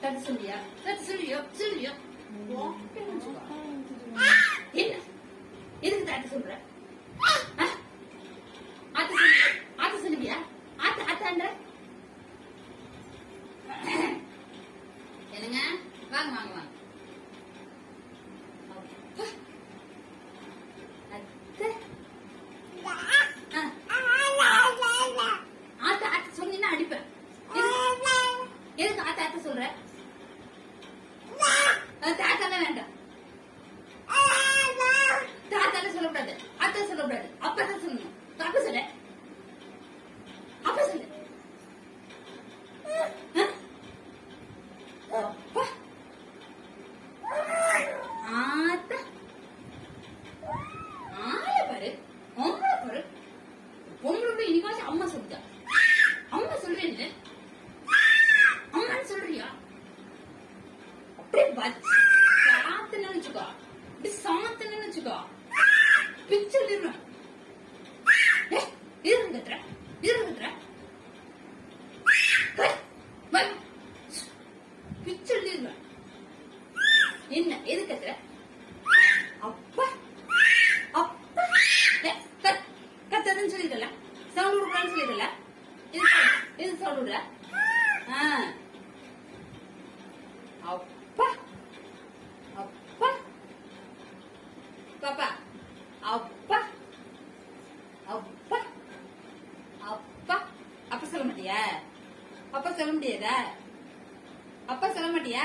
தட்டு சொல்லியா? தட்டு சொல்லியோ சொல்லியோ என்ன எதுக்கு தட்டு சொல்ற? ஆத்த சொல்லியா? ஆத்த சொல்லுவியா? ஆத்த ஆத்தான்ற என்னங்க? வாங்க வாங்க வாங்க. ஆத்த ஆத்த சொன்னீங்கன்னா அடிப்பேன். எதுக்கு ஆத்த ஆத்த சொல்ற? தாத்தாலாம் வேண்டாம். தாத்தால சொல்லக்கூடாது, அத்தை சொல்லக்கூடாது, அப்பதான் சொல்லணும். அப்ப சொல்ல அப்ப சொல்லு. ஆத்தா ஆள பாரு, பொம்பளை பாரு. பொம்பளை இன்னைக்காச்சும் அம்மா சொல்லுதா? அம்மா சொல்றேன்னு அம்மான்னு சொல்றியா? அப்படியே சாத்து நினைச்சுக்கோ, அப்படி சாத்து நினைச்சுக்கோ, பிச்சல் இருவேன். கத்துற கத்துற பிச்சல் இருவேன். என்ன எது கத்துற? அப்பா அப்பா கத்ததுன்னு சொல்லிருக்கல, சவுண்ட் விடுறான்னு சொல்லிருக்கல. எது சவுண்ட் விடுற? அப்பா அப்பா பாப்பா அப்பா அப்பா அப்பா அப்பா சொல்ல மாட்டியா? அப்பா சொல்ல முடியாதா? அப்பா சொல்ல மாட்டியா?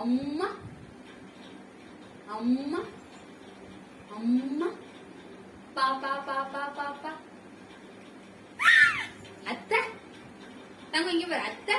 அம்மா அம்மா அம்மா பாப்பா பாப்பா பாப்பா அத்தை தங்க இங்க பாரு. அத்தை